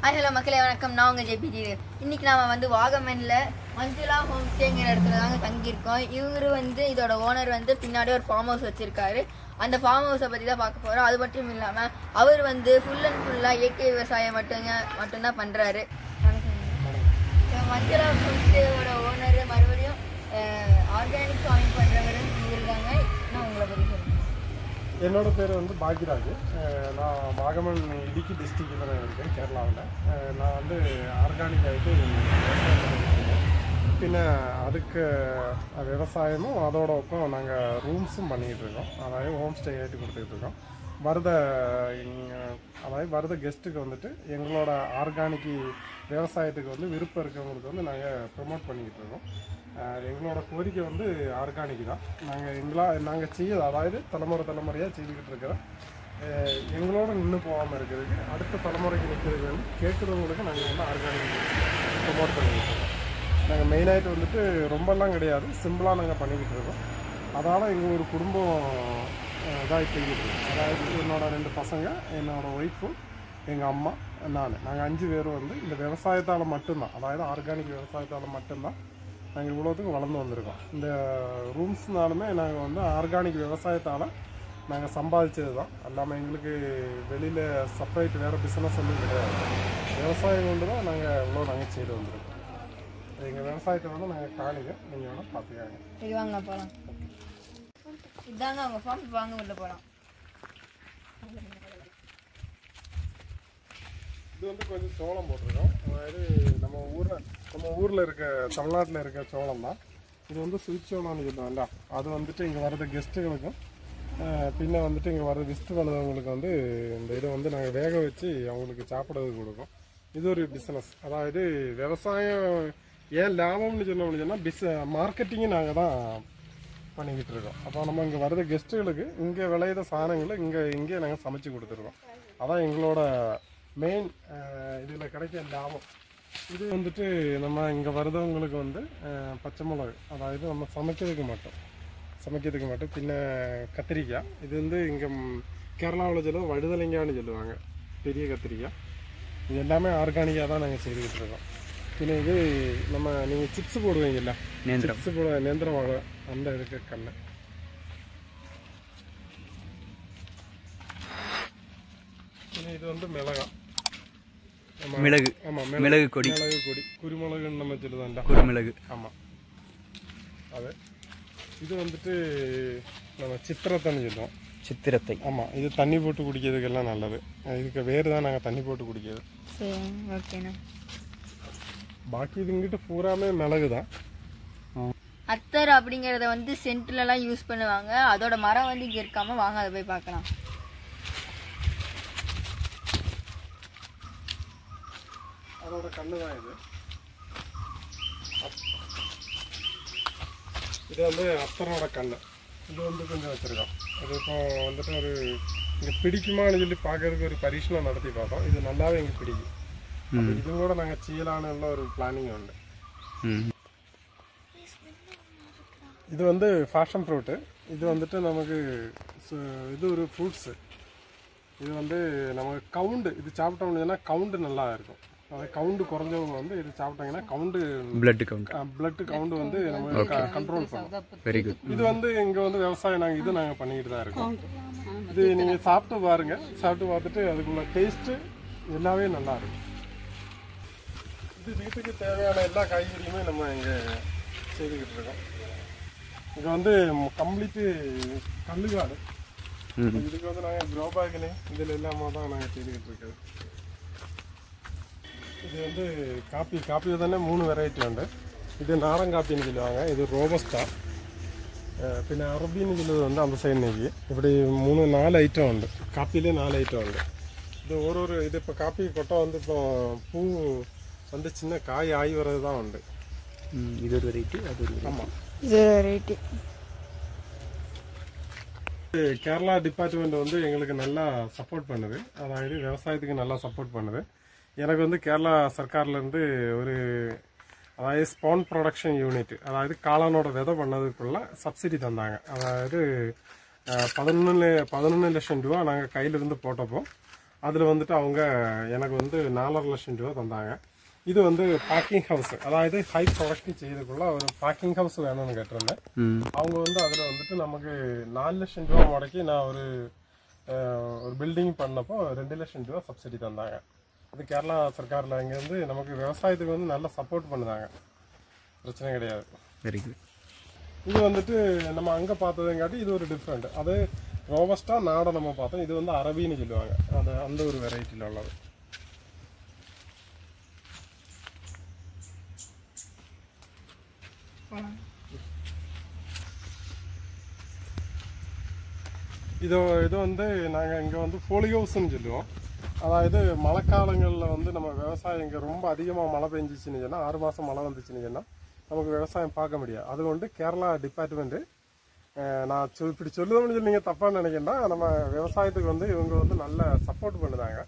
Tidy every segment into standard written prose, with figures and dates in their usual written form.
Hi hello மக்களே வணக்கம். நான் உங்கள் ஜெபிஜி. இன்றைக்கி நாம் வந்து வாகமனில் மஞ்சுளா ஹோம் ஸ்டேங்கிற இடத்துல தாங்க தங்கியிருக்கோம். இவர் வந்து இதோட ஓனர் வந்து பின்னாடி ஒரு ஃபார்ம் ஹவுஸ் வச்சுருக்காரு. அந்த ஃபார்ம் ஹவுஸை பற்றி தான் பார்க்க போகிறோம். அது மட்டும் இல்லாமல் அவர் வந்து ஃபுல் அண்ட் ஃபுல்லாக இயற்கை விவசாயம் மட்டும்தான் பண்ணுறாரு. மஞ்சுளா ஹோம் ஸ்டேயோட ஓனர் மறுபடியும் ஆர்கானிக் ஃபார்மிங் பண்ணுறவரு இருக்காங்க. நான் உங்களை பற்றி சொல்லுங்கள். என்னோட பேர் வந்து பாக்யராஜ். நான் வாகமன் இடுக்கி டிஸ்ட்ரிக்டில் தான் இருக்கேன், கேரளாவில். நான் வந்து ஆர்கானிக் ஆகிட்டு பின்ன அதுக்கு விவசாயமும் அதோட பக்கம் நாங்கள் ரூம்ஸும் பண்ணிக்கிட்டு இருக்கோம். அதாவது ஹோம் ஸ்டே ஆகிட்டு கொடுத்துக்கிட்டு இருக்கோம். வருத கெஸ்ட்டுக்கு வந்துட்டு எங்களோட ஆர்கானிக் விவசாயத்துக்கு வந்து விருப்பம் இருக்கவங்களுக்கு வந்து நாங்கள் ப்ரொமோட் பண்ணிக்கிட்டு இருக்கோம். எங்களோட கோரிக்கை வந்து ஆர்கானிக் தான். நாங்கள் செய்ய, அதாவது தலைமுறையாக செய்துக்கிட்டு இருக்கிறோம். எங்களோட நின்று போகாமல் இருக்கிறதுக்கு, அடுத்த தலைமுறைக்கு நிற்கிறதுக்கு வந்து கேட்குறவங்களுக்கு நாங்கள் வந்து ஆர்கானிக் ப்ரொமோட் பண்ணிக்கிட்டு இருக்கோம். நாங்கள் மெயினாகிட்டு வந்துட்டு ரொம்பலாம் கிடையாது, சிம்பிளாக நாங்கள் பண்ணிக்கிட்டு இருக்கோம். அதனால் எங்கள் ஒரு குடும்பம் இதாக செய்கிட்டு இருக்கோம். அதாவது என்னோட 2 பசங்க, என்னோடய ஒய்ஃபும், எங்கள் அம்மா, நாங்கள் 5 பேரும் வந்து இந்த விவசாயத்தால் மட்டும்தான், அதாவது ஆர்கானிக் விவசாயத்தால் மட்டும்தான் நாங்கள் இவ்வளோத்துக்கும் வளர்ந்து வந்திருக்கோம். இந்த ரூம்ஸ்னாலுமே நாங்கள் வந்து ஆர்கானிக் விவசாயத்தால் நாங்கள் சம்பாதிச்சது தான். எல்லாமே எங்களுக்கு வெளியில் செப்பரேட் வேறு பிஸ்னஸ் ஒன்றும் கிடையாது. விவசாயம் கொண்டு தான் நாங்கள் செய்து வந்திருக்கோம். எங்கள் விவசாயத்தை வந்து நாங்கள் காணிக்க நீங்கள் வேணால் பார்த்துக்காங்க. சரி வாங்க போகலாம். இதாங்க அவங்க ஃபார்ம், வாங்க உள்ள போகலாம். இது வந்து கொஞ்சம் சோளம் போட்டிருக்கோம். அதாவது நம்ம ஊரில் இருக்க, தமிழ்நாட்டில் இருக்க சோளம் தான். இது வந்து சுவிச்சோளம்னு சொல்லுவோம்ல, அது வந்துட்டு இங்கே வர்ற கெஸ்ட்டுகளுக்கும் பின்ன வந்துட்டு இங்கே வர்ற விசிட் வந்தவங்களுக்கு வந்து இந்த இதை வந்து நாங்கள் வேக வச்சு அவங்களுக்கு சாப்பிட்றது கொடுக்கும். இது ஒரு பிஸ்னஸ். அதாவது விவசாயம் ஏன் லாபம்னு சொன்னால் மார்க்கெட்டிங்கும் நாங்கள் தான் பண்ணிக்கிட்டு இருக்கோம். அப்போ நம்ம இங்கே வர்ற கெஸ்ட்டுகளுக்கு இங்கே விளையிற சாதனங்களை இங்கே நாங்கள் சமைச்சு கொடுத்துருக்கோம். அதான் எங்களோட மெயின் இதில் கிடைக்க லாபம். இது வந்துட்டு நம்ம இங்கே வருதவங்களுக்கு வந்து பச்சை மிளகு, அதாவது நம்ம சமைக்கிறதுக்கு மட்டும் பின்ன கத்திரிக்காய். இது வந்து இங்கே கேரளாவில் சொல்லுவோம் வடுதலைங்கான்னு சொல்லுவாங்க, பெரிய கத்திரிக்காய். இது எல்லாமே ஆர்கானிக்காக தான் நாங்கள் செய்துக்கிட்டு இருக்கோம். பின்ன இது நீங்கள் சிப்ஸ் போடுவீங்கல்ல, சிப்ஸ் போட நேந்திரவாழை அந்த இருக்க கண்ணு. இது வந்து மிளகு கொடி, குருமிளகுன்னு நம்ம சொல்லுதாண்டா, குருமிளகு. ஆமாம், அது. இது வந்துட்டு நம்ம சித்திரத்தைன்னு சொல்லுவோம், சித்திரத்தை. ஆமாம், இது தண்ணி போட்டு குடிக்கிறதுக்கெல்லாம் நல்லது. இதுக்கு வேறு தான் நாங்கள் தண்ணி போட்டு குடிக்கிறது. ஓகேண்ணா. பாக்கி இதுங்கிட்ட பூராமே மிளகு தான். அத்தர் அப்படிங்கிறத வந்து சென்ட்லலாம் யூஸ் பண்ணுவாங்க. அதோட மரம் வந்து இங்கே இருக்காம, வாங்க அதை போய் பார்க்கலாம். அதோட கண்ணு தான் இது. இது வந்து அத்தரோட கண்ணு. இது வந்து கொஞ்சம் வச்சுருக்கோம். இது இப்போ வந்துட்டு ஒரு இங்கே பிடிக்குமான்னு சொல்லி பார்க்கறதுக்கு ஒரு பரீட்சணம் நடத்தி பார்த்தோம். இது நல்லாவே இங்கே பிடிக்கும். இது கூட நாங்கள் செய்யலான்னு ஒரு பிளானிங் உண்டு. இது வந்து ஃபேஷன் ஃப்ரூட்டு. இது வந்துட்டு நமக்கு இது ஒரு ஃப்ரூட்ஸு. இது வந்து நமக்கு கவுண்டு, இது சாப்பிட்டோம்னா கவுண்டு நல்லா இருக்கும். அதாவது கவுண்டு குறைஞ்சவங்க வந்து இது சாப்பிட்டாங்கன்னா பிளட் கவுண்டு வந்து நம்ம கண்ட்ரோல் பண்ணும். Very good. இது வந்து இங்கே வந்து விவசாயம் நாங்கள் பண்ணிக்கிட்டு தான் இருக்கோம். இது நீங்கள் சாப்பிட்டு பார்த்துட்டு அதுக்குள்ள டேஸ்ட்டு எல்லாமே நல்லா இருக்கும். இது வீட்டுக்கு தேவையான எல்லா காய்கறியுமே நம்ம இங்கே செய்துக்கிட்டு இருக்கோம். இங்கே வந்து கம்ப்ளீட்டு கல்லுகாடு. இதுக்கு வந்து நாங்கள் க்ரோபேக்னு இதில் இல்லாமல் தான் நாங்கள் செய்துக்கிட்டு இருக்கிறது. இது வந்து காப்பி தானே 3 வெரைட்டி உண்டு. இது நாரங்காப்பின்னு சொல்லுவாங்க, இது ரோபஸ்டா, പിന്നെ அரபின்னு சொல்லுவது வந்து அந்த சைடு நெய். இப்படி 4 ஐட்டம் உண்டு. காப்பிலே 4 ஐட்டம் உண்டு. இது இது இப்போ காப்பி கொட்டை வந்து இப்போ பூ வந்து சின்ன காய் ஆகி வர்றது தான் உண்டு. இது ஒரு வெரைட்டி, அது ஒரு. ஆமாம், இது ஒரு வெரைட்டி. கேரளா டிபார்ட்மெண்ட் வந்து எங்களுக்கு நல்லா சப்போர்ட் பண்ணுது. அதாவது விவசாயத்துக்கு நல்லா சப்போர்ட் பண்ணுது. எனக்கு வந்து கேரளா சர்க்கார்லேருந்து ஒரு, அதாவது ஸ்பான் ப்ரொடக்ஷன் யூனிட், அதாவது காளானோட விதை பண்ணதுக்குள்ள சப்சிடி தந்தாங்க. அதாவது 11 லட்சம் ரூபா நாங்கள் கையிலிருந்து போட்டப்போ அதில் வந்துட்டு அவங்க எனக்கு வந்து 4.5 லட்சம் ரூபா தந்தாங்க. இது வந்து பேக்கிங் ஹவுஸ், அதாவது ஹை ப்ராடக்ட் செய்யறதுக்குள்ள ஒரு பேக்கிங் ஹவுஸ் வேணும்னு கேட்டிருந்தேன். அவங்க வந்து அதில் வந்துட்டு நமக்கு 4 லட்சம் ரூபா முடக்கி நான் ஒரு பில்டிங் பண்ணப்போ 2 லட்சம் ரூபா சப்சிடி தந்தாங்க. அது கேரளா சர்க்காரில் இங்கே வந்து நமக்கு விவசாயத்துக்கு வந்து நல்லா சப்போர்ட் பண்ணுதாங்க, பிரச்சனை கிடையாது. Very good. இது வந்துட்டு நம்ம அங்கே பார்த்ததுங்காட்டி இது ஒரு டிஃப்ரெண்ட். அது ரோபஸ்டா நாடை நம்ம பார்த்தோம். இது வந்து அரபின்னு சொல்லுவாங்க, அது அந்த ஒரு வெரைட்டியில் உள்ளது. இது வந்து நாங்கள் இங்கே வந்து ஃபோலி ஹவுஸ்ன்னு சொல்லுவோம். அதாவது மழைக்காலங்களில் வந்து நம்ம விவசாயம் இங்கே ரொம்ப அதிகமாக மழை பெஞ்சிச்சுன்னு சொன்னால், 6 மாதம் மழை வந்துச்சுன்னு சொன்னால் நமக்கு விவசாயம் பார்க்க முடியாது. அது வந்து கேரளா டிபார்ட்மெண்ட்டு நான் இப்படி சொல்லுதோம்னு சொல்லி நீங்கள் தப்பாக நினைக்கின்றா, நம்ம விவசாயத்துக்கு வந்து இவங்க வந்து நல்ல சப்போர்ட் பண்ணுதாங்க.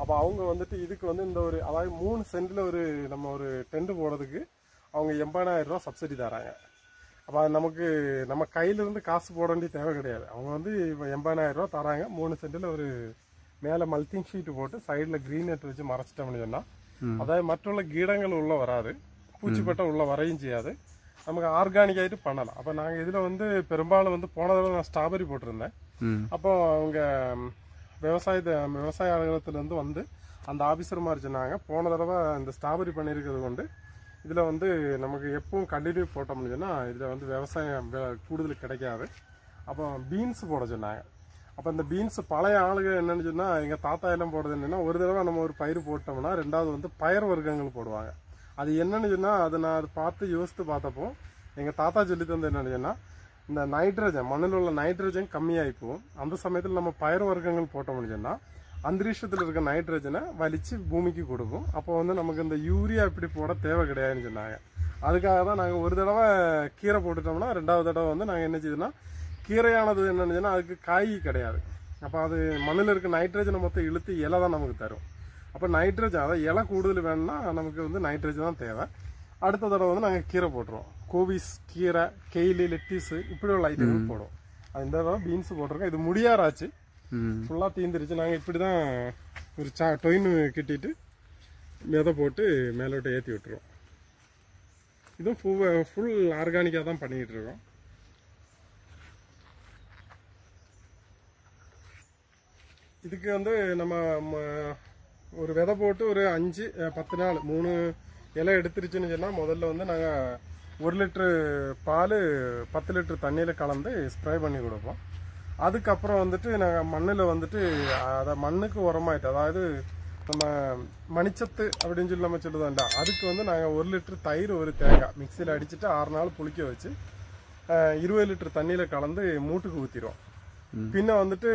அப்போ அவங்க வந்துட்டு இதுக்கு வந்து இந்த ஒரு அதாவது 3 சென்டில் நம்ம ஒரு டென்ட் போடுறதுக்கு அவங்க 80,000 ரூபா சப்சிடி தராங்க. அப்போ அது நமக்கு நம்ம கையிலிருந்து காசு போட வேண்டிய தேவை கிடையாது. அவங்க வந்து இப்போ 80,000 ரூபா தராங்க. 3 சென்டில் ஒரு மேலே மல்டிங் ஷீட்டு போட்டு சைடில் க்ரீன் நெட் வச்சு மறைச்சிட்டோம்னு சொன்னால், அதாவது மற்றுள்ள கீடங்கள் உள்ள வராது, பூச்சிப்பட்டை உள்ள வரையும் செய்யாது, நமக்கு ஆர்கானிக் ஆகிட்டு பண்ணலாம். அப்போ நாங்கள் இதில் வந்து பெரும்பாலும் வந்து போன தடவை நான் ஸ்ட்ராபெரி போட்டிருந்தேன். அப்போ அவங்க விவசாய அலுவலகத்துலேருந்து வந்து அந்த ஆஃபீஸர் மாதிரி சொன்னாங்க, போன தடவை இந்த ஸ்ட்ராபெரி பண்ணியிருக்கிறது கொண்டு இதில் வந்து நமக்கு எப்பவும் கண்டினியூ போட்டோம்னு சொன்னால் இதில் வந்து விவசாயம் கூடுதல் கிடைக்காது. அப்போ பீன்ஸ் போட சொன்னாங்க. அப்போ இந்த பீன்ஸ் பழைய ஆளுங்க என்னென்னு சொன்னால், எங்கள் தாத்தா எல்லாம் போடுறது என்னென்னா, ஒரு தடவை நம்ம ஒரு பயிர் போட்டோம்னா 2வது வந்து பயர் வர்க்கங்கள் போடுவாங்க. அது என்னன்னு சொன்னால், அதை நான் அதை பார்த்து யோசித்து பார்த்தப்போ எங்கள் தாத்தா சொல்லி தந்து என்னென்னு சொன்னால், இந்த நைட்ரஜன் மண்ணில் உள்ள நைட்ரஜன் கம்மியாகிப்போம். அந்த சமயத்தில் நம்ம பயர் வர்க்கங்கள் போட்டோம்னு சொன்னால் அந்தரீஷத்தில் இருக்க நைட்ரஜனை வலிச்சு பூமிக்கு கொடுக்கும். அப்போ வந்து நமக்கு இந்த யூரியா இப்படி போட தேவை கிடையாதுன்னு சொன்னாங்க. அதுக்காக தான் நாங்கள் ஒரு தடவை கீரை போட்டுட்டோம்னா 2வது தடவை வந்து நாங்கள் என்ன செய்யுதுன்னா, கீரையானது என்னென்னு சொன்னால் அதுக்கு காய் கிடையாது. அப்போ அது மண்ணில் இருக்க நைட்ரஜனை மொத்தம் இழுத்து இலை தான் நமக்கு தரும். அப்போ நைட்ரஜன், அதாவது இலை கூடுதல் வேணும்னா நமக்கு வந்து நைட்ரஜன் தான் தேவை. அடுத்த தடவை வந்து நாங்கள் கீரை போட்டுருவோம். கோவிஸ் கீரை, கெயிலி, லெட்டிஸு இப்படி உள்ள ஐட்டங்கள் போடுவோம். அது இந்த தடவை பீன்ஸ் போட்டிருக்கோம். இது முடியாராச்சு, ஃபுல்லாக தீந்துருச்சு. நாங்கள் இப்படி தான் ஒரு டொயின்னு கட்டிட்டு விதை போட்டு மேலோட்ட ஏற்றி விட்டுருவோம். இதுவும் ஃபுல் ஆர்கானிக்காக தான் பண்ணிக்கிட்டு இருக்கோம். இதுக்கு வந்து நம்ம ஒரு விதை போட்டு ஒரு 5-10 நாள் 3 இலை எடுத்துருச்சுன்னு சொன்னால், முதல்ல வந்து நாங்கள் 1 லிட்டரு பால் 10 லிட்டர் தண்ணியில் கலந்து ஸ்ப்ரே பண்ணி கொடுப்போம். அதுக்கப்புறம் வந்துட்டு நாங்கள் மண்ணில் வந்துட்டு அதை மண்ணுக்கு உரமாயிட்டு, அதாவது நம்ம மணிச்சத்து அப்படின்னு சொல்லி நம்ம சொல்லுதோம்டா, அதுக்கு வந்து நாங்கள் 1 லிட்டர் தயிர் ஒரு தேங்காய் மிக்சியில் அடிச்சுட்டு 6 நாள் புளிக்க வச்சு 20 லிட்டர் தண்ணியில் கலந்து மூட்டுக்கு ஊற்றிடுவோம். பின்ன வந்துட்டு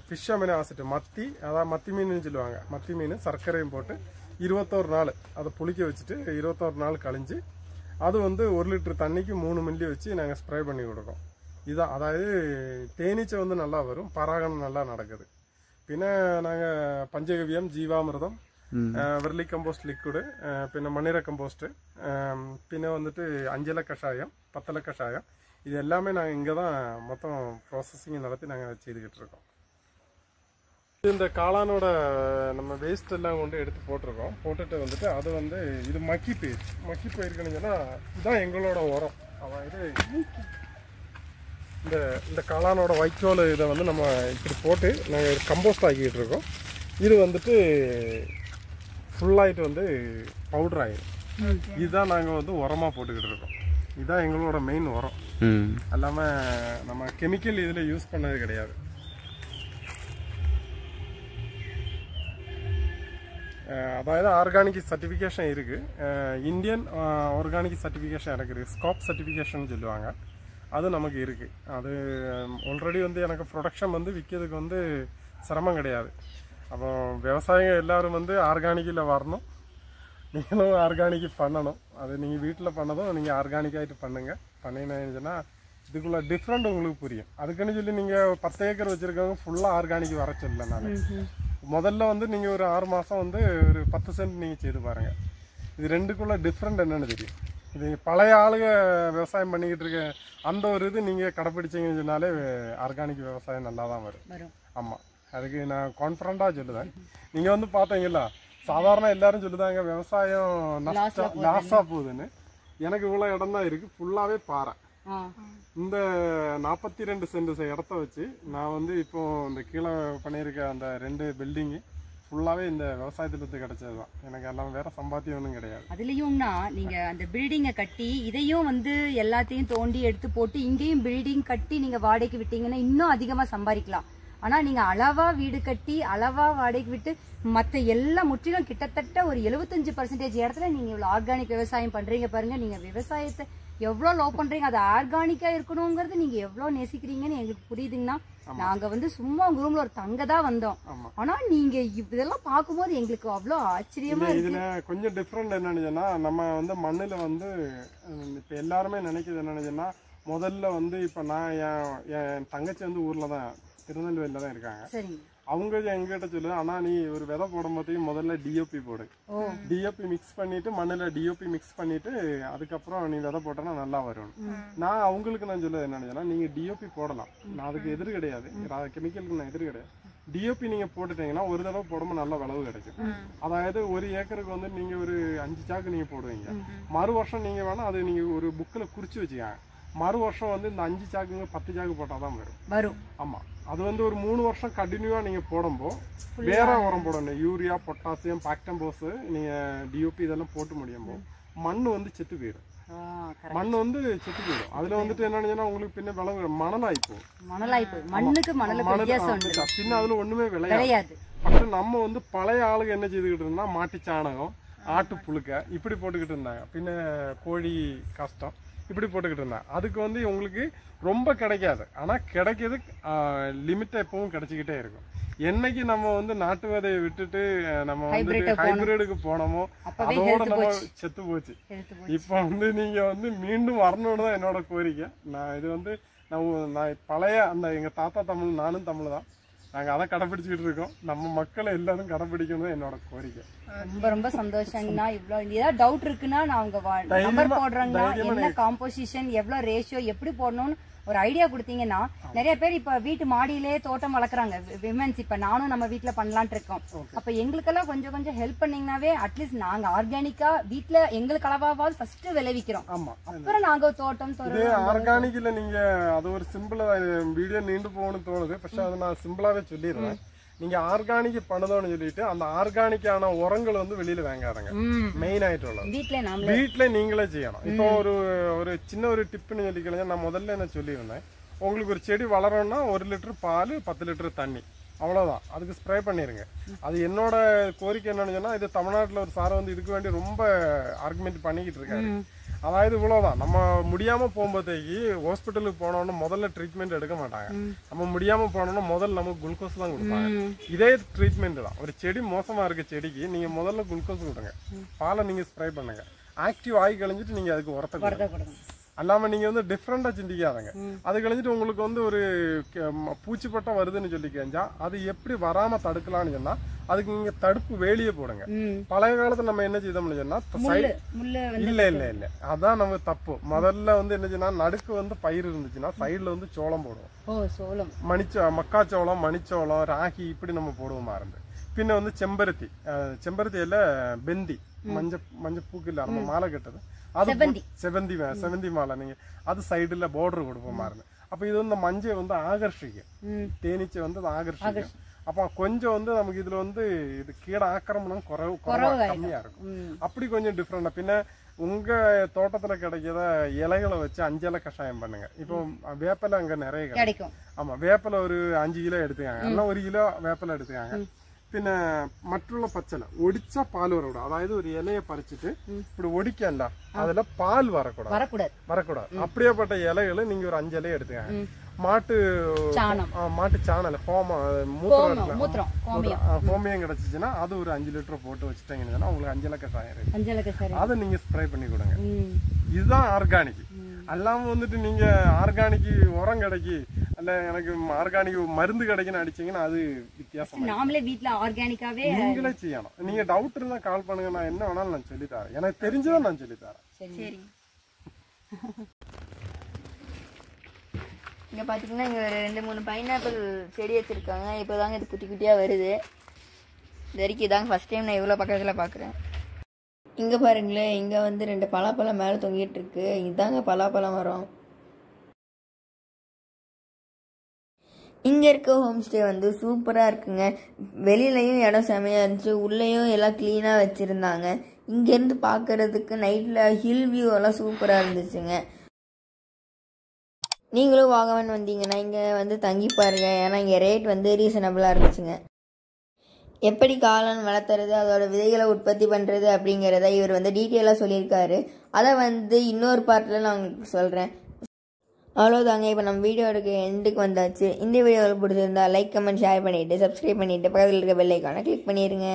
ஃபிஷ் அமினோ ஆசிட் மத்தி, அதாவது மத்தி மீன் சொல்லுவாங்க, மத்தி மீன் சர்க்கரையும் போட்டு 21 நாள் அதை புளிக்க வச்சுட்டு 21 நாள் கழிஞ்சு அது வந்து 1 லிட்டர் தண்ணிக்கு 3 மில்லி வச்சு நாங்கள் ஸ்ப்ரே பண்ணி கொடுக்கோம். இதுதான், அதாவது தேனீச்சை வந்து நல்லா வரும், பராகணம் நல்லா நடக்குது. பின்ன நாங்கள் பஞ்சகவியம், ஜீவாமிர்தம், வெர்லி கம்போஸ்ட் லிக்விடு, பின்ன மண்ணிர கம்போஸ்ட்டு, பின்ன வந்துட்டு 5 இலை கஷாயம், 10 இலை கஷாயம், இது எல்லாமே நாங்கள் இங்கே தான் மொத்தம் ப்ராசஸிங் நடத்தி நாங்கள் செய்துக்கிட்டு இருக்கோம். இந்த காளானோட நம்ம வேஸ்ட் எல்லாம் கொண்டு எடுத்து போட்டிருக்கோம். போட்டுட்டு வந்துட்டு அது வந்து இது மக்கி போயிருக்குன்னு சொன்னால் இதுதான் எங்களோட உரம். அதாவது இந்த காளானோட வைக்கோல் இதை வந்து நம்ம இப்படி போட்டு நாங்கள் கம்போஸ்ட் ஆக்கிக்கிட்டு இருக்கோம். இது வந்துட்டு ஃபுல்லாகிட்டு வந்து பவுடர் ஆகிடும். இதுதான் நாங்கள் வந்து உரமாக போட்டுக்கிட்டு இருக்கோம். இதுதான் எங்களோட மெயின் உரம். அல்லாமல் நம்ம கெமிக்கல் இதில் யூஸ் பண்ணது கிடையாது. அதாவது ஆர்கானிக் சர்டிஃபிகேஷன் இருக்குது, இந்தியன் ஆர்கானிக் சர்டிஃபிகேஷன் இருக்குது, ஸ்காப் சர்டிஃபிகேஷன் சொல்லுவாங்க, அது நமக்கு இருக்குது. அது ஆல்ரெடி வந்து எனக்கு ப்ரொடக்ஷன் வந்து விற்கிறதுக்கு வந்து சிரமம் கிடையாது. அப்போ விவசாயிகள் எல்லோரும் வந்து ஆர்கானிக்கில் வரணும், நீங்களும் ஆர்கானிக் பண்ணணும். அது நீங்கள் வீட்டில் பண்ணதும் நீங்கள் ஆர்கானிக்காகிட்டு பண்ணுங்கள். பண்ணினீங்கன்னா இதுக்குள்ள டிஃப்ரெண்ட் உங்களுக்கு புரியும். அதுக்குன்னு சொல்லி நீங்கள் 10 ஏக்கர் வச்சுருக்கவங்க ஃபுல்லாக ஆர்கானிக் வர சொல்லலை. நான் முதல்ல வந்து நீங்கள் ஒரு 6 மாதம் வந்து ஒரு 10 சென்ட் நீங்கள் செய்து பாருங்கள். இது ரெண்டுக்குள்ள டிஃப்ரெண்ட் என்னென்னு தெரியும். இது பழைய ஆளுக விவசாயம் பண்ணிக்கிட்டு இருக்க அந்த ஒரு இது நீங்கள் கடைப்பிடிச்சிங்கன்னு சொன்னாலே ஆர்கானிக் விவசாயம் நல்லா தான் வரும். ஆமாம். அதுக்கு நான் கான்ஃபிடண்டாக சொல்லுவேன். நீங்கள் வந்து பார்த்தீங்களா, சாதாரண எல்லாரும் சொல்லுதாங்க விவசாயம் லாஸாக போகுதுன்னு. எனக்கு இவ்வளோ இடம் தான் இருக்குது, ஃபுல்லாகவே பாறை. இந்த 42 சென்ட் இடத்த வச்சு நான் வந்து இப்போ இந்த கீழே பண்ணியிருக்க அந்த 2 பில்டிங்கு ஃபுல்லாகவே இந்த விவசாயத்திலிருந்து கிடைச்சது தான். எனக்கு எல்லாம் வேற சம்பாத்தியம் ஒன்றும் கிடையாது. அதுலயும்னா நீங்க அந்த பில்டிங்கை கட்டி இதையும் வந்து எல்லாத்தையும் தோண்டி எடுத்து போட்டு இங்கேயும் பில்டிங் கட்டி நீங்க வாடகைக்கு விட்டீங்கன்னா இன்னும் அதிகமா சம்பாதிக்கலாம். ஆனா நீங்க அளவா வீடு கட்டி அளவா வாடகைக்கு விட்டு மத்த எல்லாம் முற்றிலும் கிட்டத்தட்ட ஒரு 75% இடத்துல நீங்க இவ்வளவு ஆர்கானிக் விவசாயம் பண்றீங்க பாருங்க. நீங்க விவசாயத்தை எவ்வளவு லவ் பண்றீங்க, அது ஆர்கானிக்கா இருக்கணுங்கிறது நீங்க எவ்வளவு நேசிக்கிறீங்கன்னு எங்களுக்கு புரியுதுங்கன்னா. நாங்க வந்து சும்மா உங்க ரூம்ல ஒரு தங்க தான் வந்தோம். ஆனா நீங்க இதெல்லாம் பார்க்கும்போது எங்களுக்கு அவ்வளவு ஆச்சரியமா இருக்கு. இதுல கொஞ்சம் டிஃப்ரெண்ட் என்னன்னு நம்ம வந்து மண்ணுல வந்து இப்ப எல்லாருமே நினைக்கிறது என்னன்னு முதல்ல வந்து இப்ப நான் என் தங்கச்சி வந்து ஊர்ல தான் திருநெல்வேலியில தான் இருக்காங்க. அவங்க எங்கிட்ட சொல்லுது, ஆனா நீ ஒரு விதை போடும் போதே முதல்ல டிஓபி போடு, டிஓபி மிக்ஸ் பண்ணிட்டு மண்ணுல டிஓபி மிக்ஸ் பண்ணிட்டு அதுக்கப்புறம் நீ விதை போட்டனா நல்லா வரும். நான் அவங்களுக்கு நான் சொல்லுது என்னன்னா, நீங்க டிஓபி போடலாம், நான் அதுக்கு எதிர் கிடையாது, கெமிக்கலுக்கு நான் எதிர் கிடையாது. டிஓபி நீங்க போட்டுட்டீங்கன்னா ஒரு தடவை போடும்போது நல்ல விளவு கிடைக்கும். அதாவது ஒரு ஏக்கருக்கு வந்து நீங்க ஒரு 5 சாக்கு நீங்க போடுவீங்க, மறு வருஷம் நீங்க வேணா அது நீங்க ஒரு புக்கில் குறிச்சு வச்சுக்காங்க. மறு வருஷம் வந்து இந்த 5 சாக்குங்க 10 சாக்கு போட்டாதான் வரும். ஆமா, அது வந்து ஒரு 3 வருஷம் கண்டினியூவா நீங்க போடும்போது வேற உரம் போடணும். யூரியா, பொட்டாசியம், பாக்டம்போஸ், நீங்க டிஓபி இதெல்லாம் போட்டு முடியும் போது மண்ணு வந்து செத்து போயிடும். மண்ணு வந்து செத்து போயிடும். அதுல வந்துட்டு என்னன்னா உங்களுக்கு பின்ன விளவு மணலாய்ப்பு பின்ன அதுல ஒண்ணுமே விளையாது. ஃபர்ஸ்ட் நம்ம வந்து பழைய ஆளுங்க என்ன செய்துக்கிட்டு இருந்தா மாட்டு சாணகம், ஆட்டு புழுக்க இப்படி போட்டுக்கிட்டு இருந்தாங்க. பின்ன கோழி காஷ்டம் இப்படி போட்டுக்கிட்டு இருந்தாங்க. அதுக்கு வந்து உங்களுக்கு ரொம்ப கிடைக்காது, ஆனா கிடைக்கிறது லிமிட்டா எப்பவும் கிடைச்சிக்கிட்டே இருக்கும். என்னைக்கு நம்ம வந்து நாட்டு விதையை விட்டுட்டு நம்ம வந்து ஹைபிரிடுக்கு போனோமோ அதோட நம்ம செத்து போச்சு. இப்ப வந்து நீங்க வந்து மீண்டும் வரணும்னு தான் என்னோட கோரிக்கை. நான் இது வந்து நான் பழைய அந்த எங்க தாத்தா தமிழ், நானும் தமிழ் தான், நாங்க அதை கடைபிடிச்சுக்கிட்டு இருக்கோம். நம்ம மக்களை எல்லாரும் கடைபிடிக்கணும் என்னோட கோரிக்கை. ரொம்ப ரொம்ப சந்தோஷங்கண்ணா. இவ்வளவு ஏதாவது டவுட் இருக்குன்னா நான் உங்க நம்பர் போடுறேங்கன்னா என்ன காம்போசிஷன், எவ்வளவு ரேஷியோ, எப்படி போடணும்னு ஒரு ஐடியா கொடுத்தீங்கன்னா நிறைய பேர் இப்ப வீட்டு மாடியிலே தோட்டம் வளர்க்குறாங்க விமென்ஸ். இப்ப நானும் நம்ம வீட்டுல பண்ணலான் இருக்கோம். அப்ப எங்களுக்கெல்லாம் கொஞ்சம் கொஞ்சம் ஹெல்ப் பண்ணீங்கன்னாவே அட்லீஸ்ட் நாங்க ஆர்கானிக்கா வீட்டுல எங்களுக்கு அளவாவது ஃபர்ஸ்ட் விளைவிக்கிறோம். அப்புறம் நாங்க தோட்டம் ஆர்கானிக்ல நீங்க அது ஒரு சிம்பிளா வீடியோ நீண்டு போகணும்னு தோணுது. ஃபர்ஸ்ட் அதை நான் சிம்பிளாவே சொல்லிடுறேன். நீங்க ஆர்கானிக் பண்ணதோன்னு சொல்லிட்டு அந்த ஆர்கானிக்கான உரங்கள் வந்து வெளியில வாங்காதங்க. மெயின் ஆயிட்டு வீட்டுல நீங்களே செய்யணும். இப்போ ஒரு சின்ன ஒரு டிப்னு சொல்லிக்கலாம். நான் முதல்ல என்ன சொல்லியிருந்தேன், உங்களுக்கு ஒரு செடி வளரணும்னா 1 லிட்டர் பால், 10 லிட்டர் தண்ணி, அவ்வளவுதான். அதுக்கு ஸ்ப்ரே பண்ணிருங்க. அது என்னோட கோரிக்கை என்னன்னு சொன்னா, இது தமிழ்நாட்டுல ஒரு சாரை வந்து இதுக்கு வேண்டி ரொம்ப ஆர்குமெண்ட் பண்ணிக்கிட்டு இருக்காரு. அதாவது இவ்வளவுதான். நம்ம முடியாம போகும்போதேக்கு ஹாஸ்பிட்டலுக்கு போனோம்னா முதல்ல ட்ரீட்மெண்ட் எடுக்க மாட்டாங்க. நம்ம முடியாம போனோம்னா முதல்ல நமக்கு குளுக்கோஸ் தான் கொடுப்பாங்க. இதே ட்ரீட்மெண்ட் தான். ஒரு செடி மோசமா இருக்க செடிக்கு நீங்க முதல்ல குளுக்கோஸ் கொடுங்க, பாலை நீங்க ஸ்ப்ரே பண்ணுங்க, ஆக்டிவ் ஆகி கழிஞ்சிட்டு நீங்க அதுக்கு உரத்தை கொடுங்க. அல்லாம நீங்க வந்து டிஃப்ரெண்டா சிந்திக்காதங்க. அது கழிஞ்சிட்டு உங்களுக்கு வந்து ஒரு பூச்சிப்பட்டம் வருதுன்னு சொல்லி கேஞ்சா அது எப்படி வராம தடுக்கலாம்னு சொன்னா அதுக்கு நீங்க தடுப்பு வேலியே போடுங்க. பழைய காலத்துல நம்ம என்ன செய்தோம்னு சொன்னா இல்ல அதான் நம்ம தப்பு. முதல்ல வந்து என்ன சொன்னா நடுக்கு வந்து பயிர் இருந்துச்சுன்னா சைடுல வந்து சோளம் போடுவோம். மக்காச்சோளம், மணிச்சோளம், ராகி இப்படி நம்ம போடுவோமா இருந்து. பின்ன வந்து செம்பருத்தியில பெந்தி மஞ்ச பூக்கு இல்ல நம்ம மாலை கட்டது செவந்தி மாலை, நீங்க அது சைடுல பார்டர் கொடுப்போமா இருந்து. அப்ப இது வந்து மஞ்சை வந்து ஆகர்ஷிக்கும், தேனீச்சை வந்து அது ஆகர்ஷிக்கும். அப்ப கொஞ்சம் வந்து நமக்கு இதுல வந்து இது கீட ஆக்கிரமணம் கம்மியா இருக்கும். அப்படி கொஞ்சம் டிஃப்ரெண்டா. பின்ன உங்க தோட்டத்துல கிடைக்கிற இலைகளை வச்சு 5 இலை கஷாயம் பண்ணுங்க. இப்போ வேப்பலை அங்க நிறைய கிடைக்கும். ஆமா, வேப்பலை ஒரு 5 கிலோ எடுத்துக்காங்க, எல்லாம் 1 கிலோ வேப்பலை எடுத்துக்காங்க. பின்ன மற்றுள்ள பச்சலை ஒடிச்சா பால் வரக்கூடாது. அதாவது ஒரு இலையை பறிச்சுட்டு இப்படி ஒடிக்கல அதுல பால் வரக்கூடாது. அப்படியேப்பட்ட இலைகளை நீங்க ஒரு 5 இலையை எடுத்துக்காங்க. மாட்டு சாணம் கோமியம் கிடைச்சிச்சுன்னா அது ஒரு 5 லிட்டர் போட்டு வச்சுட்டீங்கன்னா உங்களுக்கு 5 இலை கஷாயம் அதை நீங்க ஸ்ப்ரே பண்ணி கொடுங்க. இதுதான் ஆர்கானிக். அல்லாம வந்துட்டு நீங்க ஆர்கானிக் உரம் கிடைக்கி அல்ல எனக்கு ஆர்கானிக் மருந்து கிடைக்குன்னு அடிச்சீங்கன்னா அது வித்தியாசம். நாமளே வீட்ல ஆர்கானிக்காவே நீங்களே செய்யணும். நீங்க டவுட் இருந்தா கால் பண்ணுங்க, நான் என்ன வேணாலும் நான் சொல்லி தரேன். எனக்கு தெரிஞ்சதை நான் சொல்லி தரேன். சரி. இங்கே பார்த்தீங்கன்னா இங்கே ஒரு 2-3 பைனாப்பிள் செடி வச்சுருக்காங்க. இப்போ தாங்க இது குட்டி குட்டியாக வருது. இது வரைக்கும் இதாங்க ஃபஸ்ட் டைம் நான் இவ்வளோ பக்கத்தில் பார்க்குறேன். இங்கே பாருங்களேன், இங்கே வந்து 2 பலாப்பழம் மேலே தொங்கிட்டு இருக்கு. இதுதாங்க பலாப்பழம் மரம். இங்கே இருக்க ஹோம் ஸ்டே வந்து சூப்பராக இருக்குங்க. வெளியிலையும் இடம் செமையாக இருந்துச்சு, உள்ளேயும் எல்லாம் க்ளீனாக வச்சுருந்தாங்க. இங்கேருந்து பார்க்குறதுக்கு நைட்டில் ஹில் வியூ எல்லாம் சூப்பராக இருந்துச்சுங்க. நீங்களும் வாகவன் வந்தீங்கன்னா இங்கே வந்து தங்கி பாருங்க. ஏன்னா இங்கே ரேட் வந்து ரீசனபிளாக இருந்துச்சுங்க. எப்படி காளான் வளர்த்துறது, அதோட விதைகளை உற்பத்தி பண்ணுறது அப்படிங்கிறத இவர் வந்து டீட்டெயிலாக சொல்லியிருக்காரு. அதை வந்து இன்னொரு பார்ட்டில் நான் உங்களுக்கு சொல்கிறேன். அவ்வளோதாங்க. இப்போ நம்ம வீடியோவுக்கு எண்டுக்கு வந்தாச்சு. இந்த வீடியோவில் பிடிச்சிருந்தா லைக், கமெண்ட், ஷேர் பண்ணிவிட்டு சப்ஸ்கிரைப் பண்ணிவிட்டு பக்கத்தில் இருக்க பெல் ஐக்கானை கிளிக் பண்ணிடுங்க.